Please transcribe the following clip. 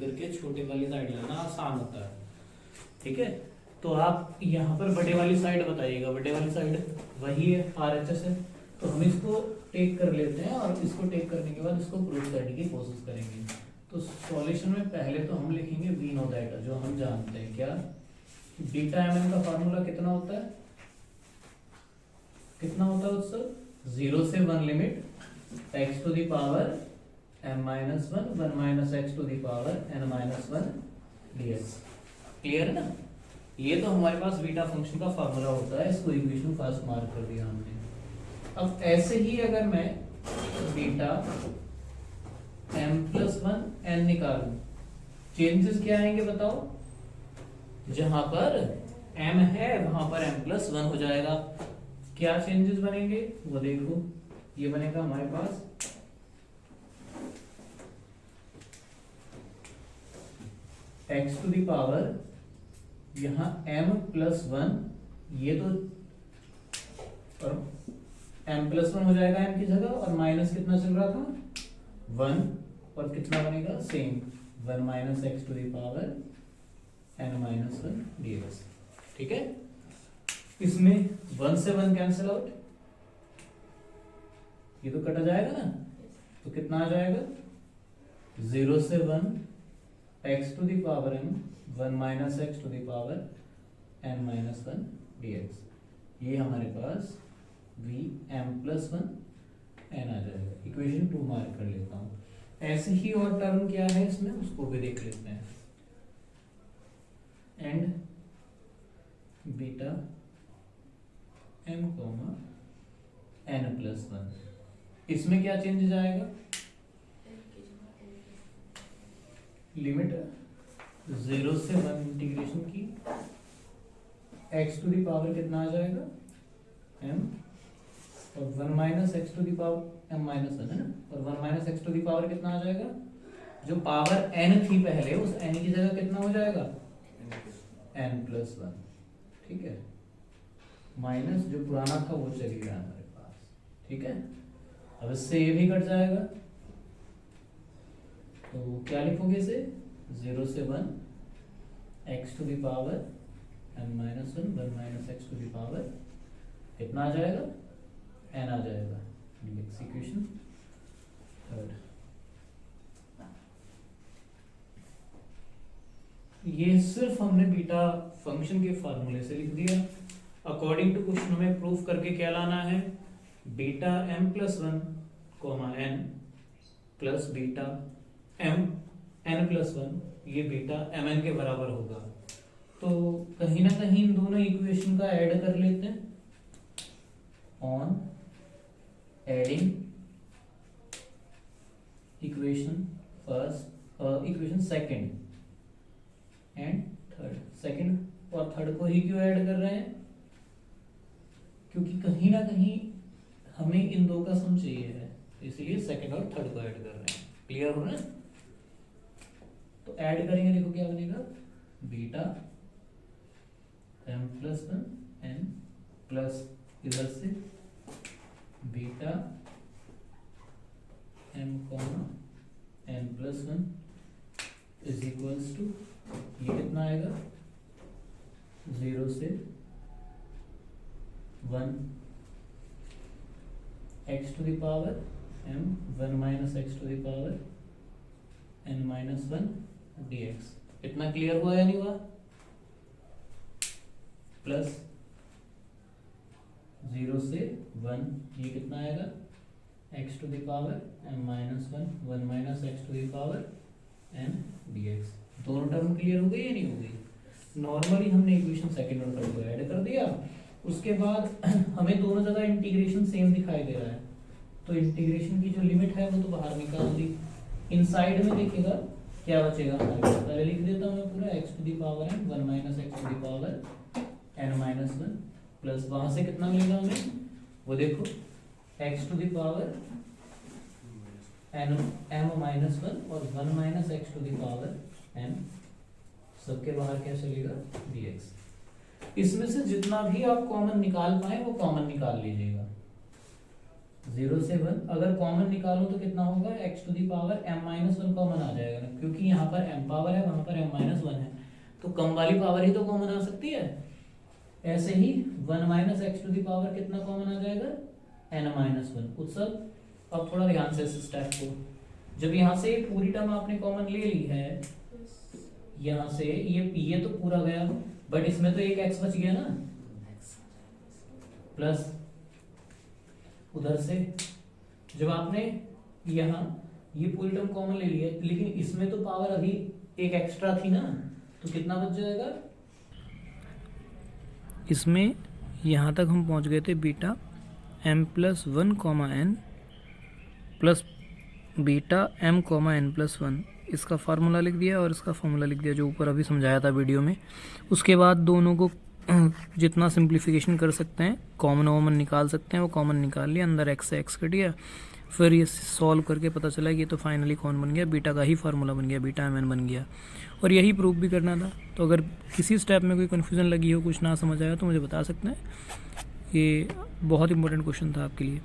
करके छोटे वाली साइड लाना आसान होता है। ठीक है, तो आप यहाँ पर बड़े वाली साइड बताइएगा। बड़े वाली साइड वही है, RHS है, तो हम इसको टेक कर लेते हैं और इसको टेक करने के बाद इसको प्रूव करने की कोशिश करेंगे। तो सॉल्यूशन में पहले तो हम लिखेंगे वी नो दैट, जो हम जानते हैं क्या, बीटा एम का फार्मूला कितना होता है, कितना होता है उससे 0 से 1 limit x to the power m minus 1 minus x to the power n minus 1 dx। Clear है ना? ये तो हमारे पास बीटा फंक्शन का फार्मूला होता है, इसको इक्वेशन फर्स्ट मार्क कर दिया हमने। अब ऐसे ही अगर मैं बीटा m प्लस 1 n निकालूं, चेंजेस क्या आएंगे बताओ? जहां पर m है वहां पर m प्लस 1 हो जाएगा। क्या चेंजेस बनेंगे वो देखो, ये बनेगा हमारे पास x टू द पावर यहाँ m प्लस 1, ये तो और m प्लस 1 हो जाएगा m की जगह, और माइनस कितना चल रहा था 1, और कितना बनेगा same 1 minus x to the power n minus 1 dx। ठीक है, इसमें 1 से 1 कैंसिल आउट, ये तो कटा जाएगा ना, तो कितना आ जाएगा 0 से 1 x to the power m 1 minus x to the power n minus 1 dx। ये हमारे पास v m प्लस 1 n आ जाएगा। इक्वेशन 2 मार्क कर लेता हूँ। ऐसे ही और टर्म क्या है इसमें, उसको भी देख लेते हैं। And beta m comma n plus 1, इसमें क्या चेंजेस आएगा, लिमिट 0 से 1 इंटीग्रेशन की x टू द पावर कितना आ जाएगा m, और 1 minus x to the power m minus 1 है ना, और 1 minus x to the power कितना आ जाएगा, जो पावर n थी पहले उस n की जगह कितना हो जाएगा n प्लस 1। ठीक है, माइनस जो पुराना था वो चली गया हमारे पास। ठीक है, अब इससे ये भी कट जाएगा, तो क्या लिखोगे इसे 0 से 1 x to the power n minus 1 1 minus x to the power कितना आ जाएगा n आ जाएगा। इक्वेशन थर्ड, ये सिर्फ हमने बीटा फंक्शन के फार्मूले से लिख दिया। अकॉर्डिंग टू क्वेश्चन हमें प्रूफ करके क्या लाना है, beta m plus 1 comma n plus beta m n plus 1, ये बीटा mn के बराबर होगा। तो कहीं ना कहीं इन दोनों इक्वेशन का ऐड कर लेते हैं। On adding equation first, equation second and third, second और थर्ड को ही क्यों ऐड कर रहे हैं, क्योंकि कहीं ना कहीं हमें इन दो का सम चाहिए है, इसलिए सेकंड और थर्ड को ऐड कर रहे हैं। क्लियर हो ना? तो ऐड करेंगे, देखो क्या बनेगा, beta m plus 1 n plus इधर से beta m comma n plus 1 is equals to, ये कितना आएगा 0 से 1 x to the power m 1 minus x to the power n minus 1 dx। इतना क्लियर हुआ या नहीं हुआ? प्लस 0 से 1, ये कितना आएगा x to the power m minus 1 1 minus x to the power n dx। दोनों टर्म क्लियर हो गई या नहीं हो गई? नॉर्मली हमने इक्वेशन सेकंड और थर्ड को ऐड कर दिया, उसके बाद हमें दोनों जगह इंटीग्रेशन सेम दिखाई दे रहा है, तो इंटीग्रेशन की जो लिमिट है वो तो बाहर निकाल दी। इनसाइड में देखिएगा क्या बचेगा हमारे पास, पहले लिख देता हूँ मैं पूरा x to the power n 1 minus x to the power n minus 1 plus वहां से कितना मिलेगा हमें, वो देखो x to the power n m minus 1 और 1 minus x to the power n, सबके बाहर क्या चलेगा dx। इसमें से जितना भी आप कॉमन निकाल पाए वो कॉमन निकाल लीजिएगा। 0 से 1, अगर कॉमन निकालो तो कितना होगा, x to the power m-1 common आ जाएगा ना, क्योंकि यहाँ पर m पावर है, वहाँ पर m-1 है, तो कम वाली पावर ही तो कॉमन आ सकती है। ऐसे ही 1 minus x to the power कितना कॉमन आ जाएगा, n-1। उत्सव अब थोड़ा ध्यान से इस स्टेप को, जब यहाँ से पूरी टर्म आपने कॉमन ले ली है, यहाँ से ये तो पूरा गया, बट इसमें तो एक x बच गया ना, प्लस उधर से जब आपने यहाँ ये पूरी टर्म कॉमन ले लिया, लेकिन इसमें तो पावर अभी एक एक्स्ट्रा थी ना, तो कितना बच जाएगा, इसमें यहाँ तक हम पहुँच गए थे beta m+1, n plus beta m, n+1, इसका फार्मूला लिख दिया और इसका फार्मूला लिख दिया जो ऊपर अभी समझाया था वीडियो में। उसके बाद दोनों को जितना सिंप्लीफिकेशन कर सकते हैं, कॉमन निकाल सकते हैं, वो कॉमन निकाल लिया, अंदर x से x कट गया, फिर ये सॉल्व करके पता चला कि ये तो फाइनली कौन बन गया, बीटा का ही फार्मूला बन गया, बीटा mn बन गया। और यही प्रूफ भी करना था। तो अगर किसी स्टेप में कोई कन्फ्यूज़न लगी हो, कुछ ना समझ आया तो मुझे बता सकते हैं। ये बहुत इंपॉर्टेंट क्वेश्चन था आपके लिए।